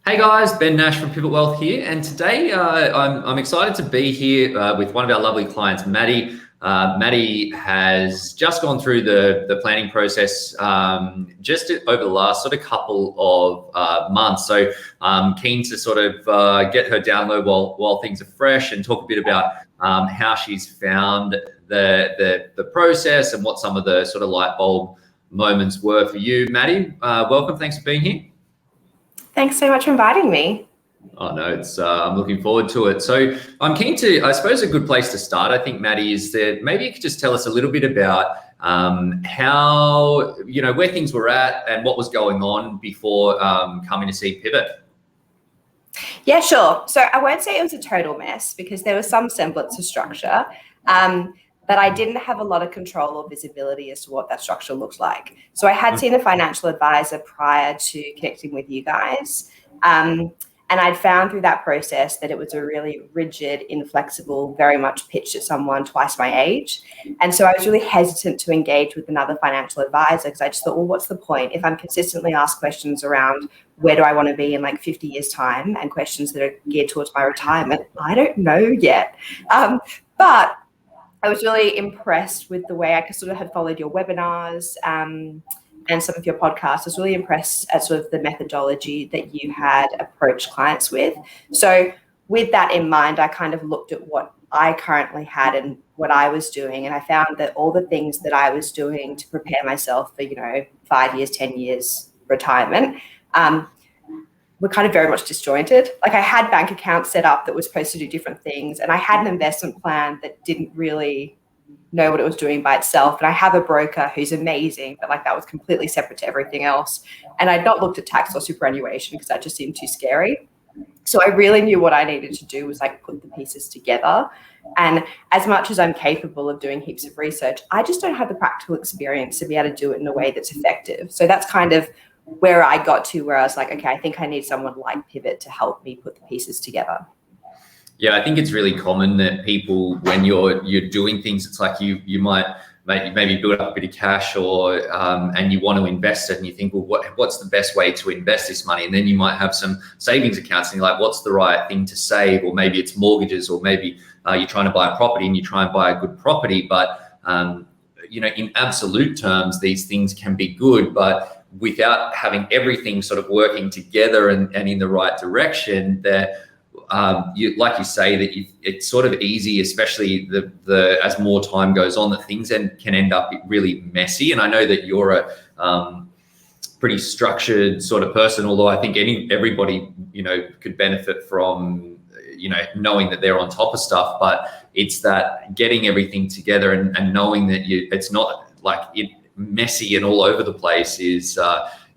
Hey guys, Ben Nash from Pivot Wealth here, and today I'm excited to be here with one of our lovely clients, Maddie. Maddie has just gone through the planning process just over the last sort of couple of months. So I'm keen to sort of get her down low while things are fresh and talk a bit about how she's found the process and what some of the sort of light bulb moments were for you. Maddie, welcome. Thanks for being here. Thanks so much for inviting me. Oh no, I'm looking forward to it. So I'm keen to, I suppose a good place to start, I think, Maddie, is that maybe you could just tell us a little bit about how, where things were at and what was going on before coming to see Pivot. Yeah, sure. So I won't say it was a total mess because there was some semblance of structure, but I didn't have a lot of control or visibility as to what that structure looked like. So I had seen a financial advisor prior to connecting with you guys. And I'd found through that process that it was a really rigid, inflexible, very much pitched at someone twice my age. And so I was really hesitant to engage with another financial advisor because I just thought, well, what's the point? If I'm consistently asked questions around where do I want to be in like 50 years time and questions that are geared towards my retirement, I don't know yet. But I was really impressed with the way I sort of had followed your webinars and some of your podcasts. I was really impressed at sort of the methodology that you had approached clients with. So with that in mind, I kind of looked at what I currently had and what I was doing. And I found that all the things that I was doing to prepare myself for, 5 years, 10 years retirement, were kind of very much disjointed. Like I had bank accounts set up that was supposed to do different things. And I had an investment plan that didn't really know what it was doing by itself. And I have a broker who's amazing, but like that was completely separate to everything else. And I'd not looked at tax or superannuation because that just seemed too scary. So I really knew what I needed to do was like put the pieces together. And as much as I'm capable of doing heaps of research, I just don't have the practical experience to be able to do it in a way that's effective. So that's kind of where I got to where I was like, okay, I think I need someone like Pivot to help me put the pieces together. Yeah, I think it's really common that people, when you're doing things, it's like you might maybe build up a bit of cash or and you want to invest it and you think, well, what's the best way to invest this money? And then you might have some savings accounts and you're like, what's the right thing to save? Or maybe it's mortgages, or maybe you're trying to buy a property and you try and buy a good property. But, in absolute terms, these things can be good, but without having everything sort of working together and in the right direction, that like you say, that it's sort of easy, especially as more time goes on, that things can end up really messy. And I know that you're a pretty structured sort of person, although I think everybody could benefit from knowing that they're on top of stuff. But it's that getting everything together and knowing that it's not like it messy and all over the place is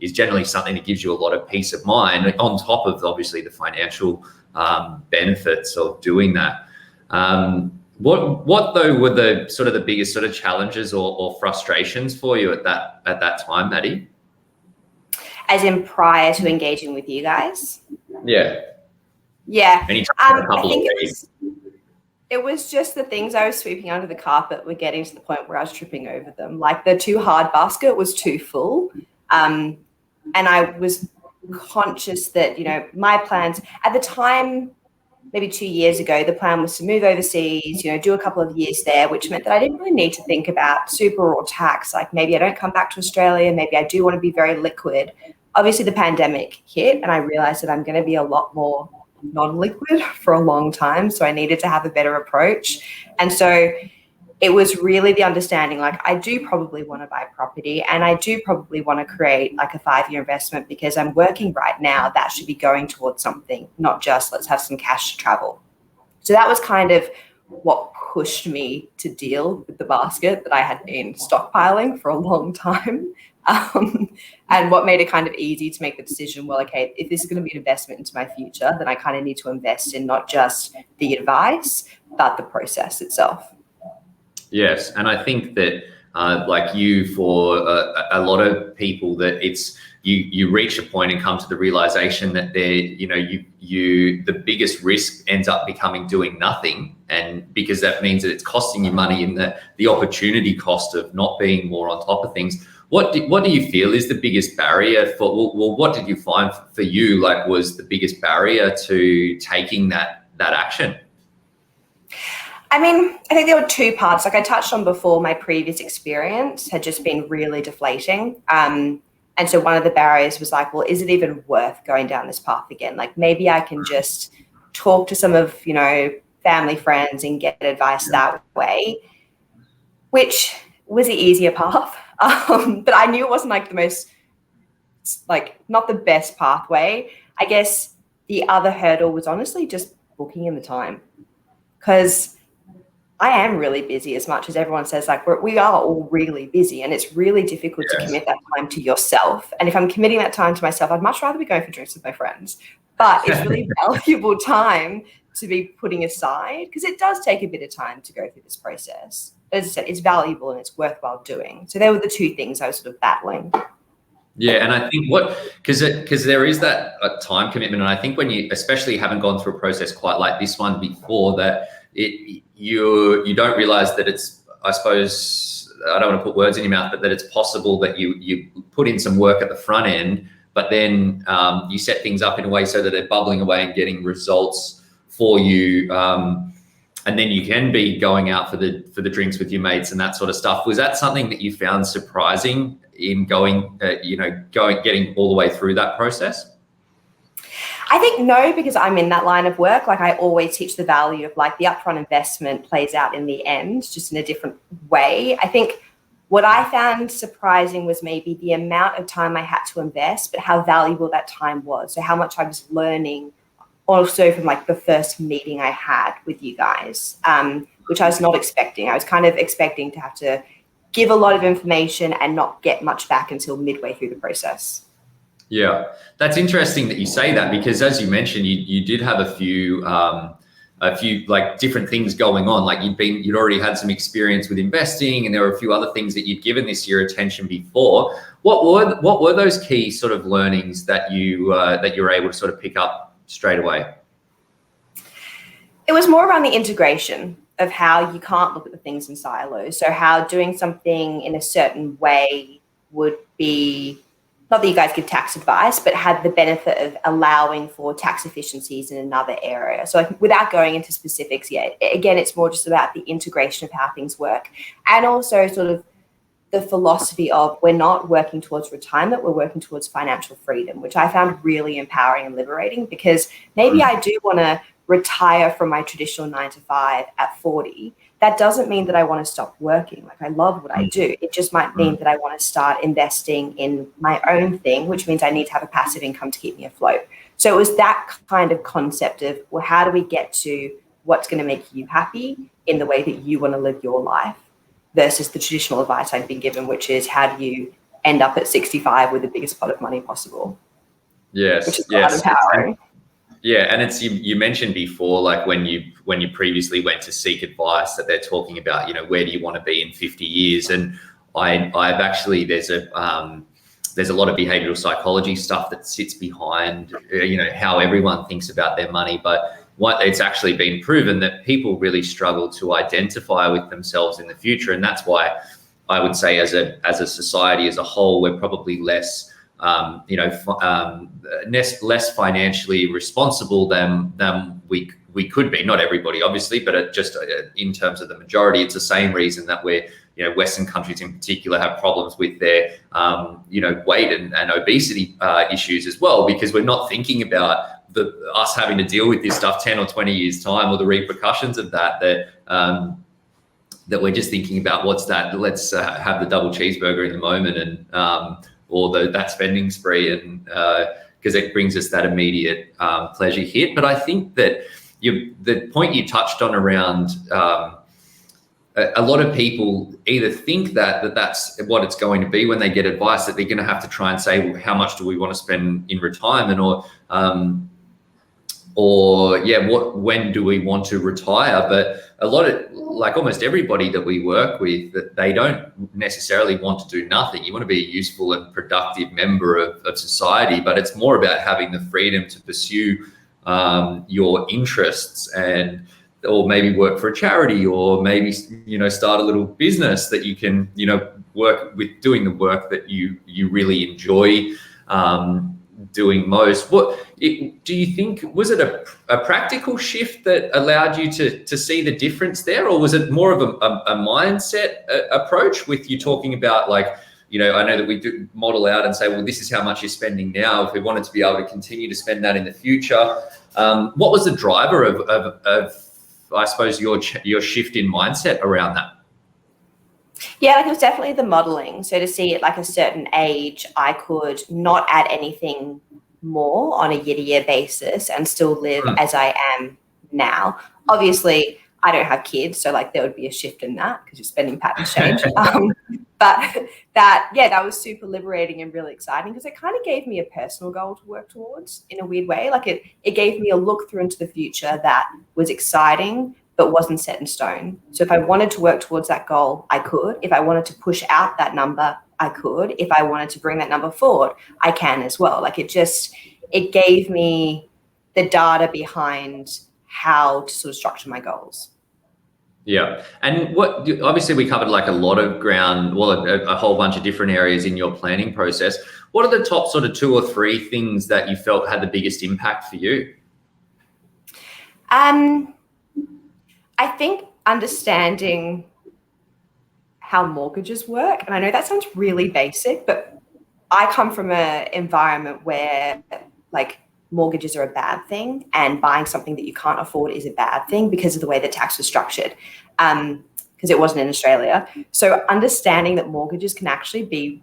generally something that gives you a lot of peace of mind, on top of obviously the financial benefits of doing that. What though were the biggest sort of challenges or frustrations for you at that time, Maddie? As in prior to engaging with you guys? Yeah. I think it was just the things I was sweeping under the carpet were getting to the point where I was tripping over them. Like the too hard basket was too full. And I was conscious that, my plans at the time, maybe 2 years ago, the plan was to move overseas, do a couple of years there, which meant that I didn't really need to think about super or tax. Like maybe I don't come back to Australia. Maybe I do want to be very liquid. Obviously the pandemic hit and I realized that I'm going to be a lot more non-liquid for a long time. So I needed to have a better approach. And so it was really the understanding, like I do probably want to buy property and I do probably want to create like a 5-year investment because I'm working right now. That should be going towards something, not just let's have some cash to travel. So that was kind of what pushed me to deal with the basket that I had been stockpiling for a long time. And what made it kind of easy to make the decision, well, okay, if this is going to be an investment into my future, then I kind of need to invest in not just the advice, but the process itself. Yes, and I think that like you, for a lot of people, that it's you reach a point and come to the realization that the biggest risk ends up becoming doing nothing, and because that means that it's costing you money, and the opportunity cost of not being more on top of things, what do you feel is the biggest barrier well, what did you find for you like was the biggest barrier to taking that action? I mean, I think there were two parts. Like I touched on before, my previous experience had just been really deflating. And so one of the barriers was like, well, is it even worth going down this path again? Like maybe I can just talk to some of, family, friends and get advice that way, which was the easier path. But I knew it wasn't like the most, like not the best pathway. I guess the other hurdle was honestly just booking in the time, because I am really busy, as much as everyone says, like we are all really busy, and it's really difficult to commit that time to yourself. And if I'm committing that time to myself, I'd much rather be going for drinks with my friends. But it's really valuable time to be putting aside, because it does take a bit of time to go through this process. As I said, it's valuable and it's worthwhile doing. So they were the two things I was sort of battling. Yeah, and I think because there is that time commitment, and I think when you especially haven't gone through a process quite like this one before, that you don't realize that it's, I suppose, I don't want to put words in your mouth, but that it's possible that you put in some work at the front end, but then you set things up in a way so that they're bubbling away and getting results for you. And then you can be going out for the drinks with your mates and that sort of stuff. Was that something that you found surprising in getting all the way through that process? I think no, because I'm in that line of work. Like I always teach the value of like the upfront investment plays out in the end, just in a different way. I think what I found surprising was maybe the amount of time I had to invest, but how valuable that time was. So how much I was learning also from like the first meeting I had with you guys, which I was not expecting. I was kind of expecting to have to give a lot of information and not get much back until midway through the process. Yeah, that's interesting that you say that, because as you mentioned, you did have a few like different things going on. Like you'd already had some experience with investing, and there were a few other things that you'd given this your attention before. What were those key sort of learnings that you were able to sort of pick up straight away? It was more around the integration of how you can't look at the things in silos. So how doing something in a certain way would be, not that you guys give tax advice, but had the benefit of allowing for tax efficiencies in another area. So like, without going into specifics yet, again, it's more just about the integration of how things work. And also sort of the philosophy of we're not working towards retirement, we're working towards financial freedom, which I found really empowering and liberating, because maybe I do want to retire from my traditional 9 to 5 at 40. That doesn't mean that I want to stop working. Like I love what I do. It just might mean that I want to start investing in my own thing, which means I need to have a passive income to keep me afloat. So it was that kind of concept of, well, how do we get to what's going to make you happy in the way that you want to live your life, versus the traditional advice I'd been given, which is how do you end up at 65 with the biggest pot of money possible? Yes, which is quite empowering. Yeah, and it's you mentioned before, like when you previously went to seek advice, that they're talking about, where do you want to be in 50 years? And I've actually there's a lot of behavioral psychology stuff that sits behind how everyone thinks about their money, but it's actually been proven that people really struggle to identify with themselves in the future, and that's why I would say as a society as a whole, we're probably less less financially responsible than we could be. Not everybody, obviously, but just in terms of the majority, it's the same reason that we're, Western countries in particular have problems with their, weight and obesity issues as well, because we're not thinking about us having to deal with this stuff 10 or 20 years time, or the repercussions of that we're just thinking about what's that, let's have the double cheeseburger in the moment, and or that spending spree, and because it brings us that immediate pleasure hit. But I think that the point you touched on around a lot of people either think that's what it's going to be when they get advice, that they're going to have to try and say, well, how much do we want to spend in retirement, when do we want to retire? But a lot of, like almost everybody that we work with, that they don't necessarily want to do nothing. You want to be a useful and productive member of society, but it's more about having the freedom to pursue your interests, or maybe work for a charity, or maybe start a little business that you can doing the work that you really enjoy doing most. Do you think, was it a practical shift that allowed you to see the difference there, or was it more of a mindset approach with you talking about, like, I know that we do model out and say, well, this is how much you're spending now. If we wanted to be able to continue to spend that in the future, what was the driver of I suppose, your shift in mindset around that? Yeah, like it was definitely the modeling. So to see at like a certain age, I could not add anything more on a year-to-year basis and still live as I am now. Obviously, I don't have kids, so like there would be a shift in that because your spending patterns change. But that was super liberating and really exciting because it kind of gave me a personal goal to work towards in a weird way. Like it gave me a look through into the future that was exciting, but wasn't set in stone. So if I wanted to work towards that goal, I could. If I wanted to push out that number, I could. If I wanted to bring that number forward, I can as well. Like it gave me the data behind how to sort of structure my goals. Yeah. And obviously we covered like a lot of ground, well, a whole bunch of different areas in your planning process. What are the top sort of 2 or 3 things that you felt had the biggest impact for you? I think understanding how mortgages work. And I know that sounds really basic, but I come from an environment where like mortgages are a bad thing and buying something that you can't afford is a bad thing because of the way the tax was structured, because it wasn't in Australia. So understanding that mortgages can actually be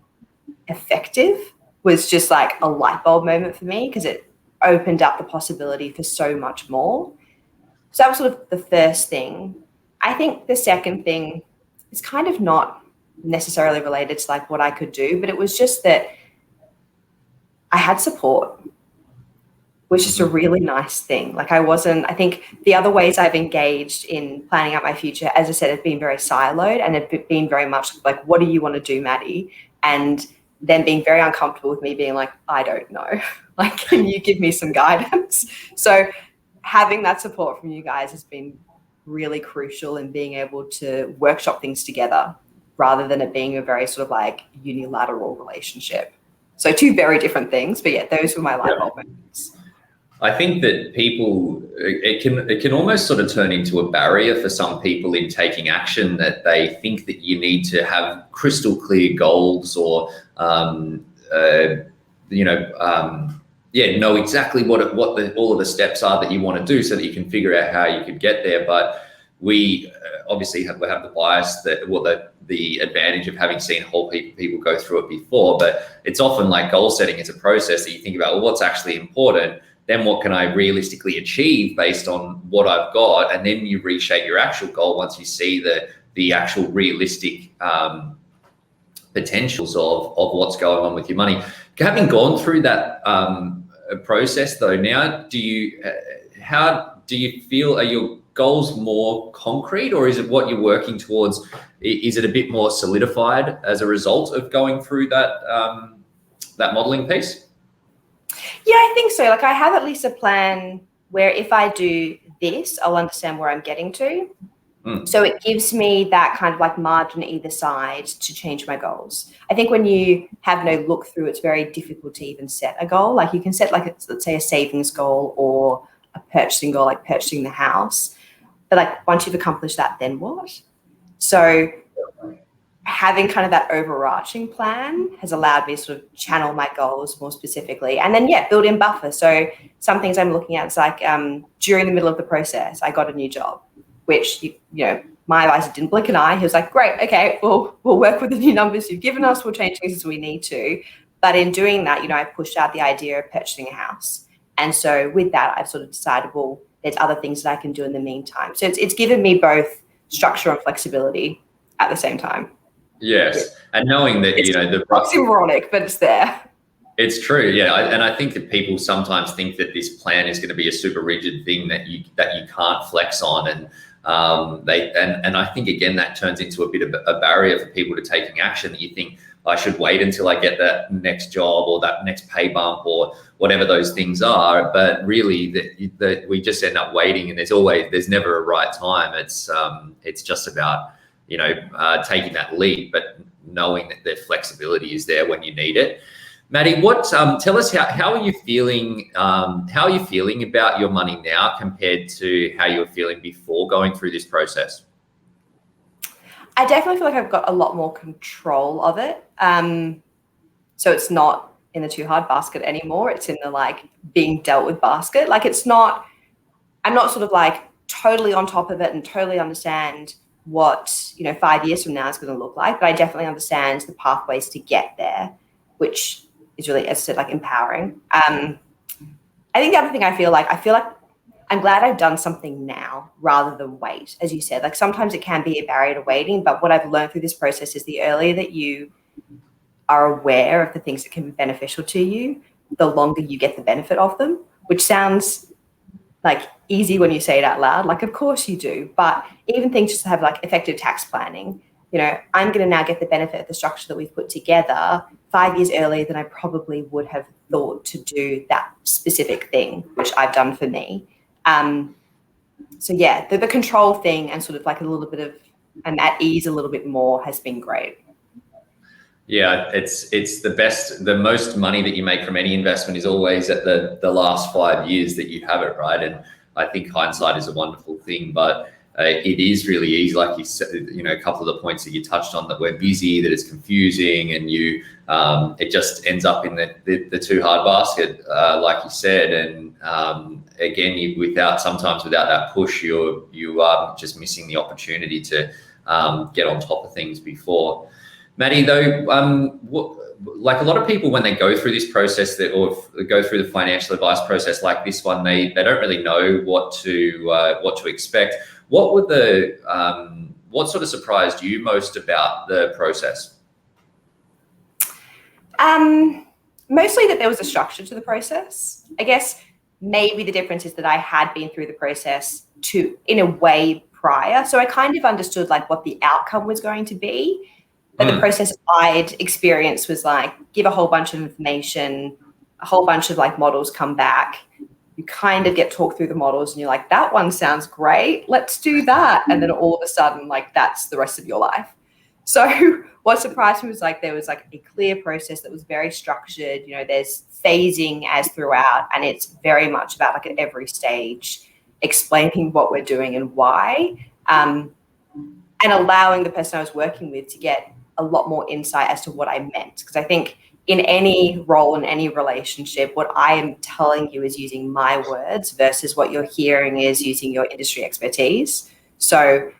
effective was just like a light bulb moment for me because it opened up the possibility for so much more. So that was sort of the first thing. I think the second thing is kind of not necessarily related to like what I could do, but it was just that I had support, which is a really nice thing. Like I think the other ways I've engaged in planning out my future, as I said, have been very siloed and have been very much like, what do you want to do, Maddie? And then being very uncomfortable with me being like, I don't know. Like, can you give me some guidance? So having that support from you guys has been really crucial in being able to workshop things together rather than it being a very sort of like unilateral relationship. So 2 very different things, but yeah, those were my light bulb moments. I think that it can almost sort of turn into a barrier for some people in taking action, that they think that you need to have crystal clear goals or, know exactly what all of the steps are that you want to do so that you can figure out how you could get there. But we obviously have the bias the advantage of having seen whole people go through it before, but it's often like goal setting is a process that you think about, well, what's actually important? Then what can I realistically achieve based on what I've got? And then you reshape your actual goal once you see the actual realistic potentials of what's going on with your money. Having gone through that process though, now how do you feel? Are your goals more concrete, or is it what you're working towards? Is it a bit more solidified as a result of going through that modeling piece? Yeah, I think so. Like I have at least a plan where if I do this, I'll understand where I'm getting to. So it gives me that kind of like margin either side to change my goals. I think when you have no look through, it's very difficult to even set a goal. Like you can set like, let's say a savings goal or a purchasing goal, like purchasing the house. But like once you've accomplished that, then what? So having kind of that overarching plan has allowed me to sort of channel my goals more specifically, and then build in buffer. So some things I'm looking at is like during the middle of the process, I got a new job, which my advisor didn't blink an eye. He was like, great, okay, we'll work with the new numbers you've given us, we'll change things as we need to. But in doing that, I pushed out the idea of purchasing a house, and so with that I've sort of decided, well, there's other things that I can do in the meantime. So it's given me both structure and flexibility at the same time. Yes, and knowing that it's oxymoronic, but it's there. It's true, yeah, and I think that people sometimes think that this plan is going to be a super rigid thing that you can't flex on, and I think again that turns into a bit of a barrier for people to taking action. That you think, I should wait until I get that next job or that next pay bump or whatever those things are, but really that we just end up waiting, and there's never a right time. It's just about taking that leap, but knowing that the flexibility is there when you need it. Maddie, tell us how are you feeling? How are you feeling about your money now compared to how you were feeling before going through this process? I definitely feel like I've got a lot more control of it. So it's not in the too hard basket anymore. It's in the like being dealt with basket. Like I'm not sort of like totally on top of it and totally understand what, 5 years from now is going to look like, but I definitely understand the pathways to get there, which is really, as I said, like empowering. I think the other thing I feel like I'm glad I've done something now rather than wait. As you said, like sometimes it can be a barrier to waiting, but what I've learned through this process is the earlier that you are aware of the things that can be beneficial to you, the longer you get the benefit of them, which sounds like easy when you say it out loud. Like, of course you do, but even things just to have like effective tax planning, I'm going to now get the benefit of the structure that we've put together 5 years earlier than I probably would have thought to do that specific thing, which I've done for me. So yeah, the control thing and sort of like a little bit of, I'm at ease a little bit more has been great. Yeah, it's the best. The most money that you make from any investment is always at the last 5 years that you have it, right? And I think hindsight is a wonderful thing, but it is really easy, like you said. A couple of the points that you touched on, that we're busy, that it's confusing, and it just ends up in the too hard basket, like you said. And again, sometimes without that push, you are just missing the opportunity to get on top of things before. Maddie, though, like a lot of people, when they go through this process or go through the financial advice process like this one, they don't really know what to expect. What sort of surprised you most about the process? Mostly that there was a structure to the process. I guess maybe the difference is that I had been through the process in a way prior, so I kind of understood like what the outcome was going to be. But the process I'd experienced was like, give a whole bunch of information, a whole bunch of like models come back. You kind of get talked through the models and you're like, that one sounds great. Let's do that. And then all of a sudden, like that's the rest of your life. So what surprised me was like, there was like a clear process that was very structured. There's phasing as throughout, and it's very much about like at every stage explaining what we're doing and why, and allowing the person I was working with to get a lot more insight as to what I meant. Because I think in any role, in any relationship, what I am telling you is using my words versus what you're hearing is using your industry expertise. So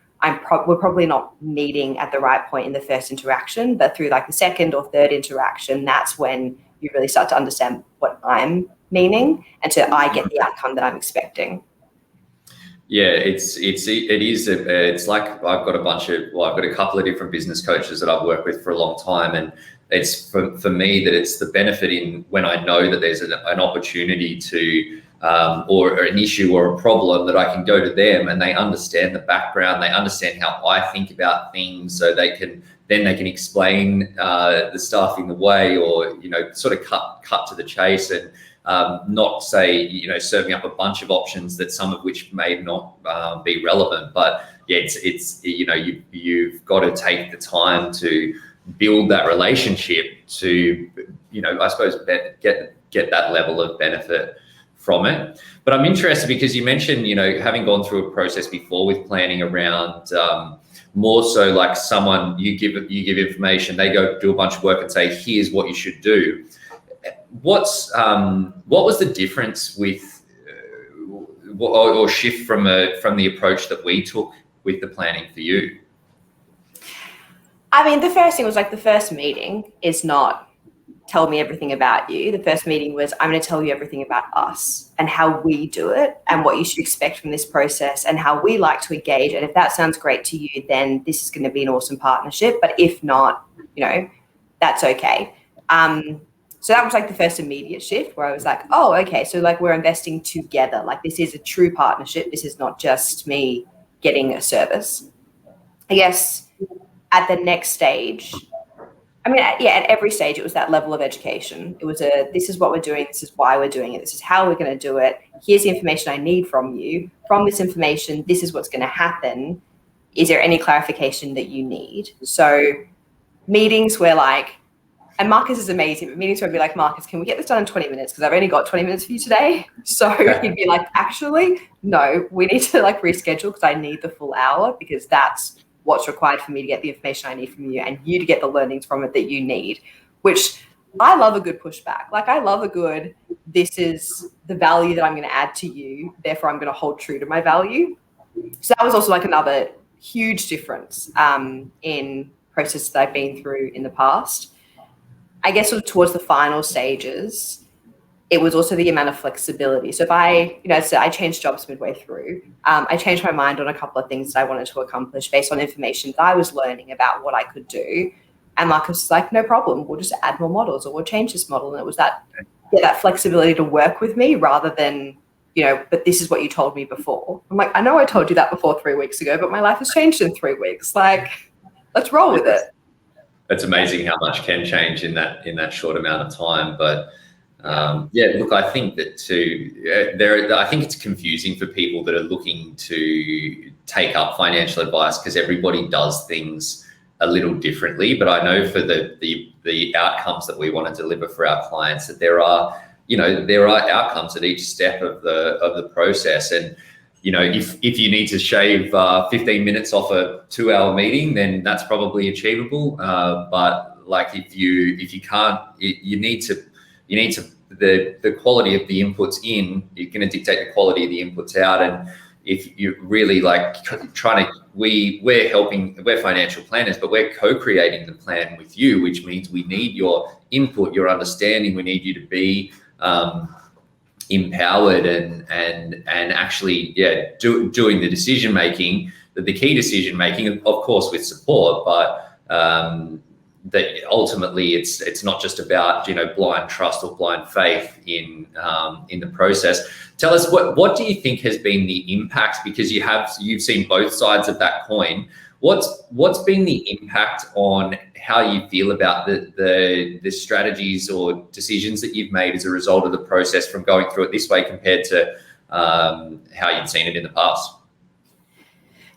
we're probably not meeting at the right point in the first interaction, but through like the second or third interaction, that's when you really start to understand what I'm meaning and I get the outcome that I'm expecting. Yeah, it is. It's like I've got a couple of different business coaches that I've worked with for a long time, and it's for me that it's the benefit in when I know that there's an opportunity to or an issue or a problem, that I can go to them and they understand the background, they understand how I think about things, so they can explain the stuff in the way, or sort of cut to the chase, and not say, serving up a bunch of options that some of which may not be relevant. But yeah, you've got to take the time to build that relationship to, I suppose get that level of benefit from it. But I'm interested because you mentioned, having gone through a process before with planning around more so like someone, you give information, they go do a bunch of work and say, here's what you should do. What was the difference with or shift from the approach that we took with the planning for you? I mean, the first thing was like the first meeting is not tell me everything about you. The first meeting was, I'm going to tell you everything about us and how we do it and what you should expect from this process and how we like to engage. And if that sounds great to you, then this is going to be an awesome partnership. But if not, that's okay. So that was like the first immediate shift where I was like, oh, okay. So like we're investing together. Like this is a true partnership. This is not just me getting a service. I guess at the next stage, at every stage, it was that level of education. It was this is what we're doing. This is why we're doing it. This is how we're going to do it. Here's the information I need from you. From this information, this is what's going to happen. Is there any clarification that you need? So meetings where like, and Marcus is amazing, but meetings where I'd be like, Marcus, can we get this done in 20 minutes? Because I've only got 20 minutes for you today. So he'd be like, actually, no, we need to like reschedule because I need the full hour because that's what's required for me to get the information I need from you and you to get the learnings from it that you need, which I love a good pushback. Like I love a good, this is the value that I'm going to add to you. Therefore, I'm going to hold true to my value. So that was also like another huge difference in processes that I've been through in the past. I guess sort of towards the final stages, it was also the amount of flexibility. So if I changed jobs midway through, I changed my mind on a couple of things that I wanted to accomplish based on information that I was learning about what I could do. And Marcus was like, no problem, we'll just add more models or we'll change this model. And it was that flexibility to work with me rather than, but this is what you told me before. I'm like, I know I told you that before 3 weeks ago, but my life has changed in 3 weeks. Like, let's roll with it. It's amazing how much can change in that short amount of time. But look, I think that too. I think it's confusing for people that are looking to take up financial advice because everybody does things a little differently. But I know for the outcomes that we want to deliver for our clients that there are outcomes at each step of the process. And if you need to shave 15 minutes off a 2-hour meeting, then that's probably achievable. But like if you can't, you need to the quality of the inputs in, you're going to dictate the quality of the inputs out. And if you really like trying to, we're financial planners, but we're co-creating the plan with you, which means we need your input, your understanding. We need you to be empowered and actually doing the decision making, the key decision making, of course with support, but that ultimately it's not just about blind trust or blind faith in the process. Tell us what do you think has been the impact, because you've seen both sides of that coin. What's been the impact on how you feel about the strategies or decisions that you've made as a result of the process from going through it this way compared to how you'd seen it in the past?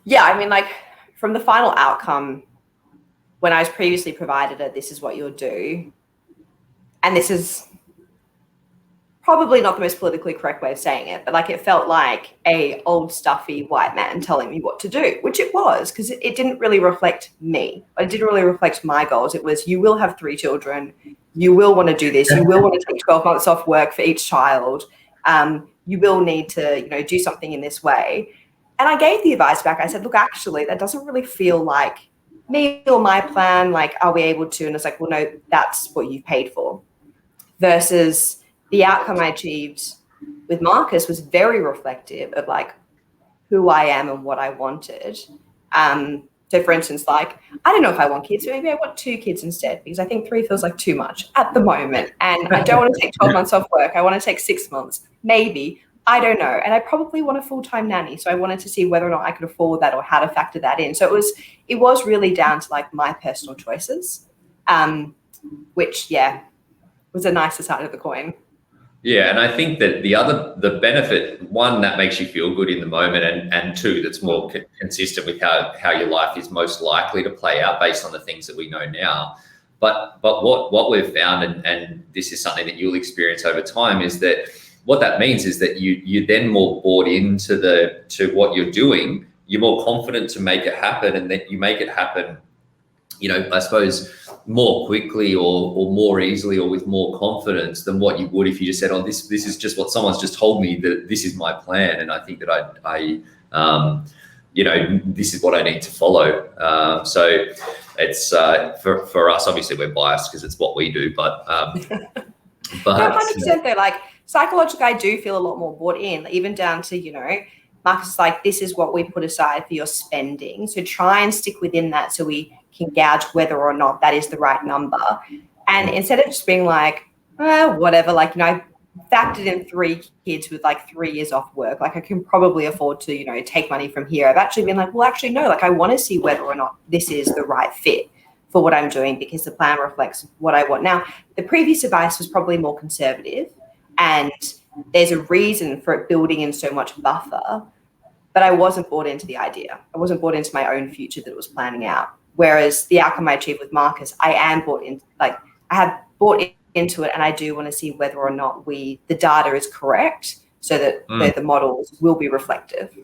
Yeah, I mean, like from the final outcome, when I was previously provided this is what you'll do, and this is probably not the most politically correct way of saying it, but like it felt like a old stuffy white man telling me what to do, which it was, because it didn't really reflect me. It didn't really reflect my goals. It was, you will have 3 children. You will want to do this. You will want to take 12 months off work for each child. You will need to, do something in this way. And I gave the advice back. I said, look, actually, that doesn't really feel like me or my plan. Like, are we able to? And it's like, well, no, that's what you've paid for. Versus the outcome I achieved with Marcus was very reflective of like who I am and what I wanted. So for instance, like, I don't know if I want kids, so maybe I want 2 kids instead, because I think 3 feels like too much at the moment. And I don't want to take 12 months off work. I want to take 6 months, maybe. I don't know. And I probably want a full-time nanny. So I wanted to see whether or not I could afford that or how to factor that in. So it was really down to like my personal choices, which, was a nicer side of the coin. Yeah, and I think that the benefit, one, that makes you feel good in the moment, and 2, that's more consistent with how your life is most likely to play out based on the things that we know now. But what we've found, and this is something that you'll experience over time, is that what that means is that you're then more bought into to what you're doing. You're more confident to make it happen, and that you make it happen, I suppose, more quickly or more easily or with more confidence than what you would if you just said, oh, this is just what someone's just told me, that this is my plan, and I think that I this is what I need to follow. So it's for us, obviously we're biased because it's what we do, but no, 100% though, like psychologically, I do feel a lot more bought in, even down to, Marcus is like, this is what we put aside for your spending. So try and stick within that so we can gauge whether or not that is the right number. And instead of just being like, whatever, like, I factored in 3 kids with like 3 years off work. Like I can probably afford to, take money from here. I've actually been like, well, actually, no, like I want to see whether or not this is the right fit for what I'm doing, because the plan reflects what I want. Now, the previous advice was probably more conservative, and there's a reason for it building in so much buffer, but I wasn't bought into the idea. I wasn't bought into my own future that it was planning out. Whereas the outcome I achieved with Marcus, I am bought in, like I have bought into it, and I do want to see whether or not the data is correct, so that the models will be reflective.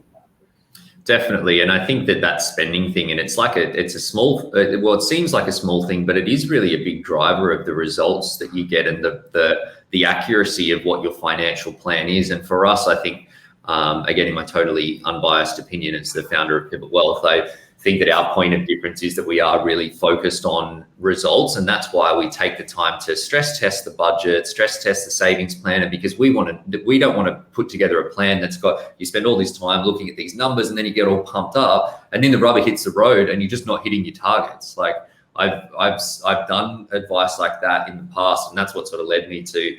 Definitely. And I think that spending thing, and it's a small, well, it seems like a small thing, but it is really a big driver of the results that you get and the accuracy of what your financial plan is. And for us, I think, again, in my totally unbiased opinion as the founder of Pivot Wealth, I think that our point of difference is that we are really focused on results, and that's why we take the time to stress test the budget, stress test the savings plan, and because we don't want to put together a plan that's got, you spend all this time looking at these numbers and then you get all pumped up and then the rubber hits the road and you're just not hitting your targets. Like I've done advice like that in the past, and that's what sort of led me to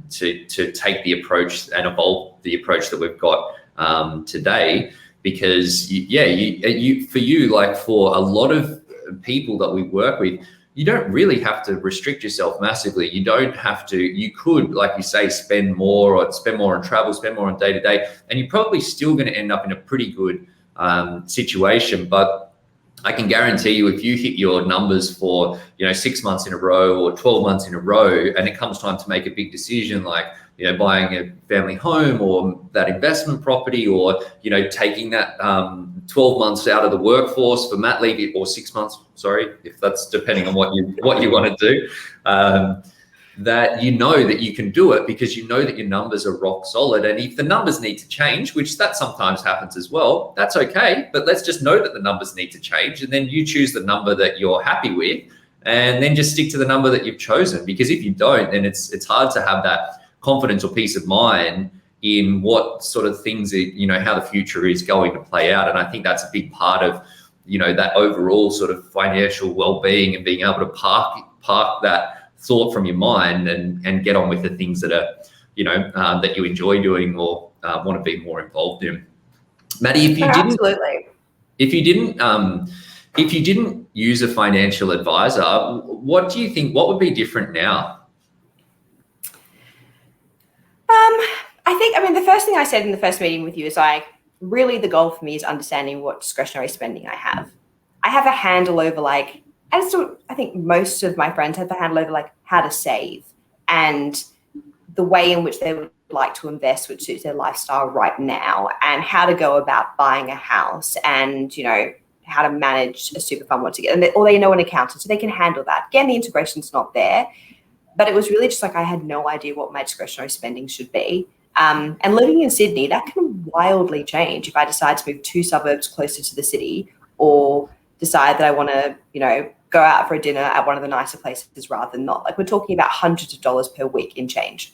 take the approach and evolve the approach that we've got today. Because for you, like for a lot of people that we work with, you don't really have to restrict yourself massively. You don't have to, you could, like you say, spend more on travel, spend more on day to day, and you're probably still going to end up in a pretty good situation. But I can guarantee you, if you hit your numbers for 6 months in a row or 12 months in a row, and it comes time to make a big decision like buying a family home or that investment property, or taking that 12 months out of the workforce for mat leave, or 6 months, sorry, if that's depending on what you want to do, that that you can do it because that your numbers are rock solid. And if the numbers need to change, which that sometimes happens as well, that's okay. But let's just know that the numbers need to change, and then you choose the number that you're happy with, and then just stick to the number that you've chosen. Because if you don't, then it's hard to have that confidence or peace of mind in what sort of things how the future is going to play out. And I think that's a big part of that overall sort of financial well-being, and being able to park that thought from your mind and get on with the things that are that you enjoy doing or want to be more involved in. Maddie, if you didn't use a financial advisor, what do you think, what would be different now? I mean, the first thing I said in the first meeting with you is really the goal for me is understanding what discretionary spending I have. I have a handle over I think most of my friends have a handle over how to save and the way in which they would like to invest, which suits their lifestyle right now, and how to go about buying a house, and, how to manage a super fund once again. Or they know an accountant, so they can handle that. Again, the integration's not there. But it was really just I had no idea what my discretionary spending should be. And living in Sydney, that can wildly change if I decide to move 2 suburbs closer to the city, or decide that I want to, go out for a dinner at one of the nicer places rather than not. We're talking about hundreds of dollars per week in change.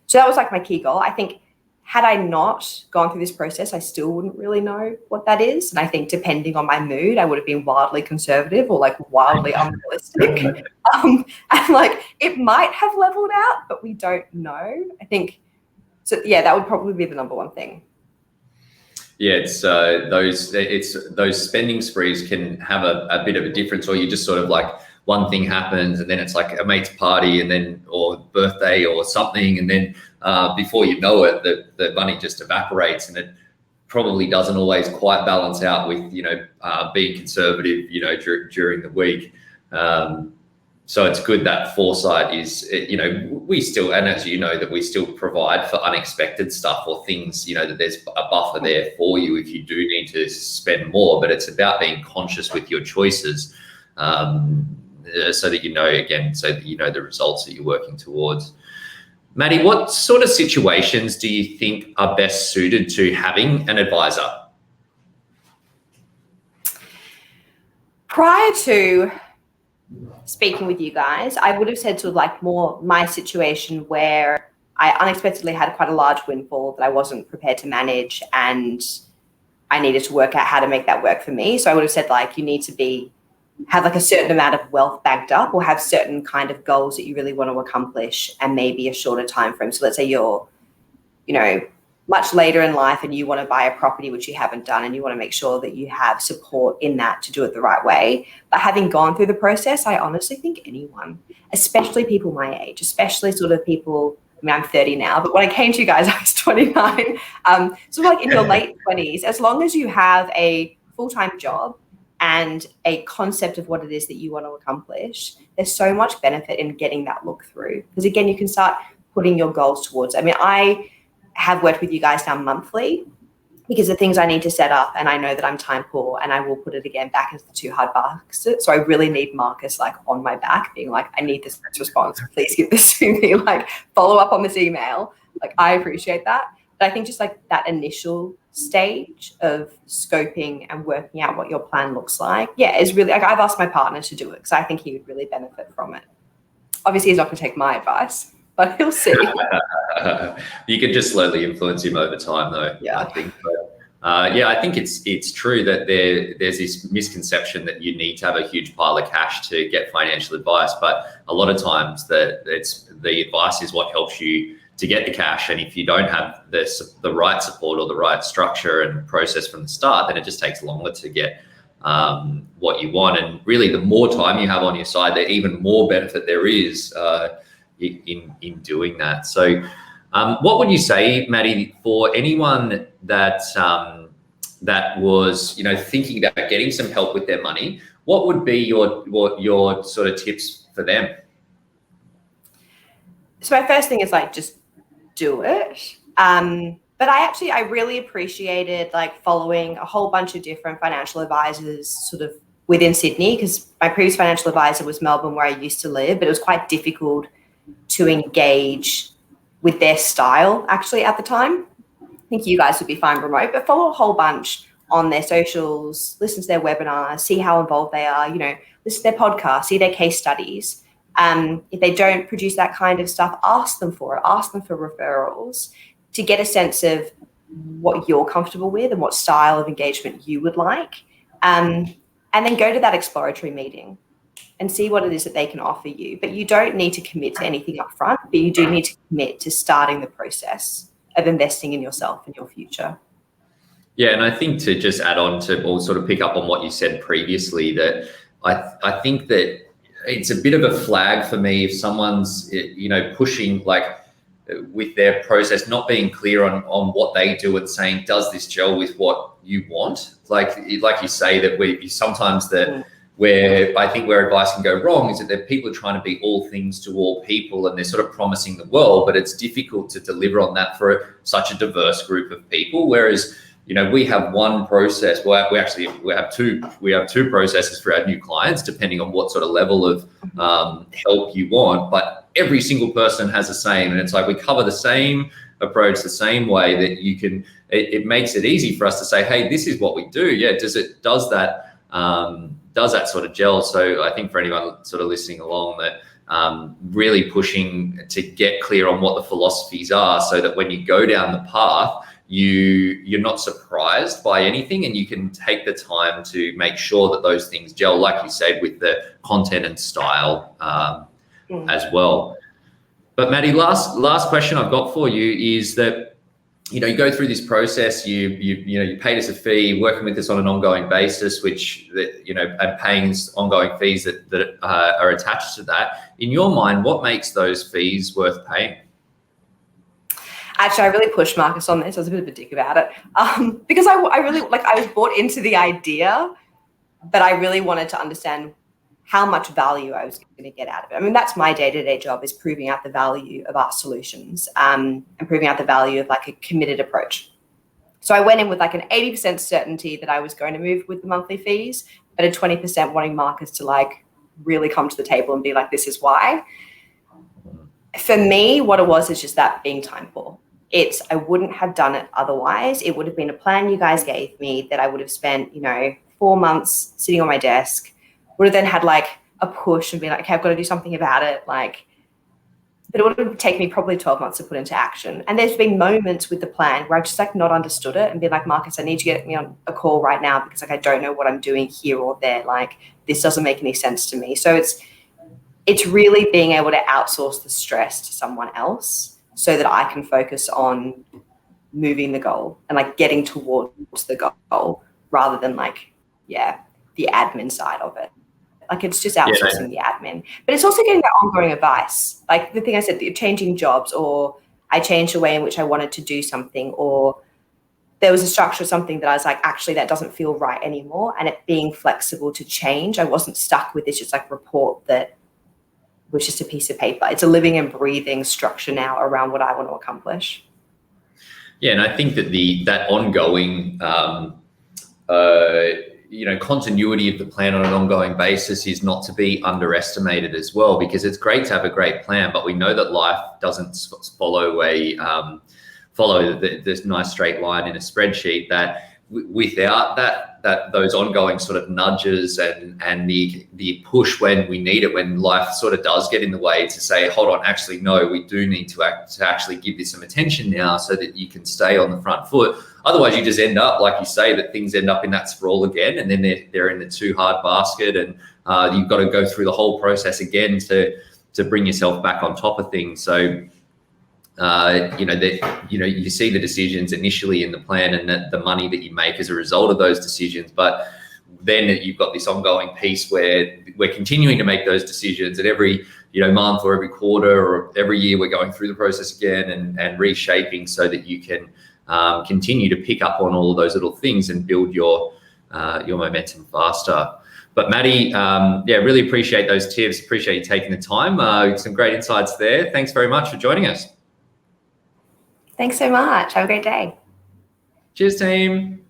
So that was my key goal. I think had I not gone through this process, I still wouldn't really know what that is. And I think depending on my mood, I would have been wildly conservative or wildly unrealistic. And it might have leveled out, but we don't know. I think, so yeah, that would probably be the number one thing. Yeah, it's those spending sprees can have a bit of a difference, or you just sort of one thing happens and then it's a mate's party and then, or birthday or something. And then before you know it, the money just evaporates, and it probably doesn't always quite balance out with, being conservative, during the week. So it's good that foresight is, we still, and as that we still provide for unexpected stuff or things, that there's a buffer there for you if you do need to spend more. But it's about being conscious with your choices, so that the results that you're working towards. Maddie, what sort of situations do you think are best suited to having an advisor? Prior to speaking with you guys, I would have said more my situation where I unexpectedly had quite a large windfall that I wasn't prepared to manage, and I needed to work out how to make that work for me. So I would have said you need to have a certain amount of wealth backed up, or have certain kind of goals that you really want to accomplish, and maybe a shorter time frame. So let's say you're, much later in life and you want to buy a property which you haven't done, and you want to make sure that you have support in that to do it the right way. But having gone through the process, I honestly think anyone, especially people my age, especially sort of people, I'm 30 now, but when I came to you guys, I was 29. In your late 20s, as long as you have a full-time job and a concept of what it is that you want to accomplish, there's so much benefit in getting that look through. Because again, you can start putting your goals towards. I mean, I have worked with you guys now monthly because the things I need to set up, and I know that I'm time poor, and I will put it again back into the too hard basket. So I really need Marcus like on my back being like, I need this response. Please give this to me. Like, follow up on this email. Like, I appreciate that. But I think just like that initial stage of scoping and working out what your plan looks like, is really like, I've asked my partner to do it because I think he would really benefit from it. Obviously, he's not going to take my advice, but he'll see. You can just slowly influence him over time, though. Yeah. I think. I think it's true that there's this misconception that you need to have a huge pile of cash to get financial advice, but a lot of times the advice is what helps you to get the cash. And if you don't have the right support or the right structure and process from the start, then it just takes longer to get what you want. And really, the more time you have on your side, the even more benefit there is in doing that. So what would you say, Maddie, for anyone that was thinking about getting some help with their money? What would be your sort of tips for them? So my first thing is like, just do it. But I really appreciated like following a whole bunch of different financial advisors sort of within Sydney, because my previous financial advisor was Melbourne, where I used to live, but it was quite difficult to engage with their style actually at the time. I think you guys would be fine remote, but follow a whole bunch on their socials, listen to their webinars, see how involved they are, listen to their podcasts, see their case studies. If they don't produce that kind of stuff, ask them for it, ask them for referrals to get a sense of what you're comfortable with and what style of engagement you would like. And then go to that exploratory meeting and see what it is that they can offer you. But you don't need to commit to anything up front, but you do need to commit to starting the process of investing in yourself and your future. Yeah, and I think to just add on to, or sort of pick up on what you said previously, that I think that it's a bit of a flag for me if someone's pushing like with their process, not being clear on what they do and saying, does this gel with what you want? Like you say, that sometimes where I think where advice can go wrong is that people are trying to be all things to all people, and they're sort of promising the world, but it's difficult to deliver on that for such a diverse group of people. Whereas, we have one process. Well, we have two processes for our new clients, depending on what sort of level of help you want. But every single person has the same, and it's like we cover the same approach the same way that you can. It makes it easy for us to say, hey, this is what we do. Yeah, does that sort of gel? So I think for anyone sort of listening along, that really pushing to get clear on what the philosophies are, so that when you go down the path, you're not surprised by anything, and you can take the time to make sure that those things gel, like you said, with the content and style as well. But Maddie, last question I've got for you is that you go through this process, you paid us a fee, working with us on an ongoing basis, which and paying ongoing fees that are attached to that. In your mind, what makes those fees worth paying? Actually, I really pushed Marcus on this. I was a bit of a dick about it because I really I was bought into the idea, but I really wanted to understand how much value I was going to get out of it. I mean, that's my day-to-day job, is proving out the value of our solutions and proving out the value of like a committed approach. So I went in with like an 80% certainty that I was going to move with the monthly fees, but a 20% wanting Marcus to like really come to the table and be like, this is why. For me, what it was is just that being time poor. I wouldn't have done it otherwise. It would have been a plan you guys gave me that I would have spent, 4 months sitting on my desk, would have then had like a push and been like, okay, I've got to do something about it. But it would have taken me probably 12 months to put into action. And there's been moments with the plan where I've just like not understood it and been like, Marcus, I need to get me on a call right now because like I don't know what I'm doing here or there. Like this doesn't make any sense to me. So it's really being able to outsource the stress to someone else so that I can focus on moving the goal and like getting towards the goal rather than the admin side of it. Like it's just outsourcing the admin, but it's also getting that ongoing advice. Like the thing I said, changing jobs, or I changed the way in which I wanted to do something, or there was a structure of something that I was like, actually, that doesn't feel right anymore. And it being flexible to change. I wasn't stuck with this just like report that was just a piece of paper. It's a living and breathing structure now around what I want to accomplish. Yeah, and I think that that ongoing, continuity of the plan on an ongoing basis is not to be underestimated as well, because it's great to have a great plan, but we know that life doesn't follow this nice straight line in a spreadsheet. That without those ongoing sort of nudges and the push when we need it, when life sort of does get in the way, to say, hold on, actually, no, we do need to actually give this some attention now so that you can stay on the front foot. Otherwise, you just end up, like you say, that things end up in that sprawl again, and then they're in the too hard basket, and you've got to go through the whole process again to bring yourself back on top of things. So you see the decisions initially in the plan and the money that you make as a result of those decisions, but then you've got this ongoing piece where we're continuing to make those decisions, and every month or every quarter or every year we're going through the process again and reshaping so that you can continue to pick up on all of those little things and build your momentum faster. But Maddie, really appreciate those tips. Appreciate you taking the time. Some great insights there. Thanks very much for joining us. Thanks so much. Have a great day. Cheers, team.